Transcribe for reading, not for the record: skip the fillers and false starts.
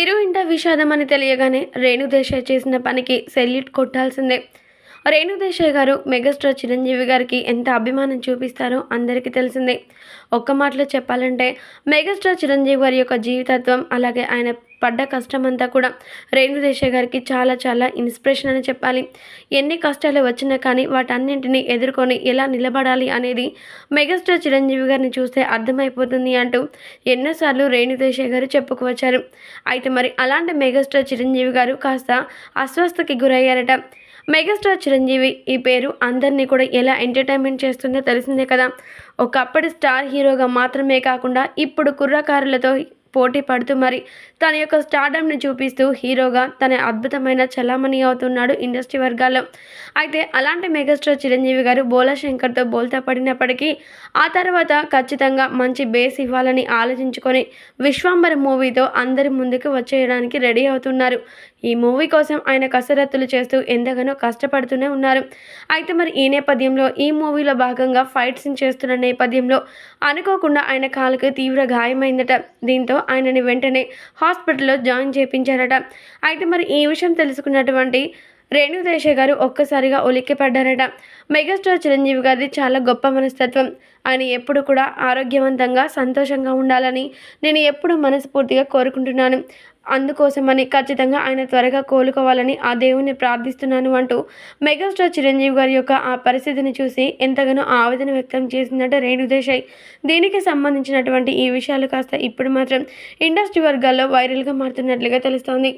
ఇరు ఇంట విషాదమని తెలియగానే రేణుదేశాయ్ చేసిన పనికి సెల్యూట్ కొట్టాల్సిందే. రేణుదేశాయ్ గారు మెగాస్టార్ చిరంజీవి గారికి ఎంత అభిమానం చూపిస్తారో అందరికీ తెలిసిందే. ఒక్క మాటలో చెప్పాలంటే మెగాస్టార్ చిరంజీవి గారి యొక్క జీవితత్వం, అలాగే ఆయన పడ్డ కష్టమంతా కూడా రేణుదేశాయ్ గారికి చాలా చాలా ఇన్స్పిరేషన్ అని చెప్పాలి. ఎన్ని కష్టాలు వచ్చినా కానీ వాటన్నింటినీ ఎదుర్కొని ఎలా నిలబడాలి అనేది మెగాస్టార్ చిరంజీవి గారిని చూస్తే అర్థమైపోతుంది అంటూ ఎన్నోసార్లు రేణుదేశాయ్ గారు చెప్పుకువచ్చారు. అయితే మరి అలాంటి మెగాస్టార్ చిరంజీవి గారు కాస్త అస్వస్థకి గురయ్యారట. మెగాస్టార్ చిరంజీవి ఈ పేరు అందరినీ కూడా ఎలా ఎంటర్టైన్మెంట్ చేస్తుందో తెలిసిందే కదా. ఒకప్పటి స్టార్ హీరోగా మాత్రమే కాకుండా ఇప్పుడు కుర్రకారులతో పోటీ పడుతూ మరి తన యొక్క స్టార్డమ్ని చూపిస్తూ హీరోగా తన అద్భుతమైన చలామణి అవుతున్నాడు ఇండస్ట్రీ వర్గాల్లో. అయితే అలాంటి మెగాస్టార్ చిరంజీవి గారు బోలా శంకర్తో బోల్తా పడినప్పటికీ ఆ తర్వాత ఖచ్చితంగా మంచి బేస్ ఇవ్వాలని ఆలోచించుకొని విశ్వాంబర మూవీతో అందరి ముందుకు వచ్చేయడానికి రెడీ అవుతున్నారు. ఈ మూవీ కోసం ఆయన కసరత్తులు చేస్తూ ఎంతగానో కష్టపడుతూనే ఉన్నారు. అయితే మరి ఈ నేపథ్యంలో ఈ మూవీలో భాగంగా ఫైట్ సీన్ చేస్తున్న నేపథ్యంలో అనుకోకుండా ఆయన కాలుకు తీవ్ర గాయమైందట. దీంతో ఆయనని వెంటనే హాస్పిటల్లో జాయిన్ చేయించారట. అయితే మరి ఈ విషయం తెలుసుకున్నటువంటి రేణుదేశాయ్ గారు ఒక్కసారిగా ఉలిక్కిపడ్డారట. మెగాస్టార్ చిరంజీవి గారిది చాలా గొప్ప మనస్తత్వం. ఆయన ఎప్పుడు కూడా ఆరోగ్యవంతంగా సంతోషంగా ఉండాలని నేను ఎప్పుడు మనస్ఫూర్తిగా కోరుకుంటున్నాను. అందుకోసమని ఖచ్చితంగా ఆయన త్వరగా కోలుకోవాలని ఆ దేవుణ్ణి ప్రార్థిస్తున్నాను అంటూ మెగాస్టార్ చిరంజీవి గారి యొక్క ఆ పరిస్థితిని చూసి ఎంతగానో ఆవేదన వ్యక్తం చేసిందట రేణుదేశాయ్. దీనికి సంబంధించినటువంటి ఈ విషయాలు కాస్త ఇప్పుడు మాత్రం ఇండస్ట్రీ వర్గాల్లో వైరల్గా మారుతున్నట్లుగా తెలుస్తోంది.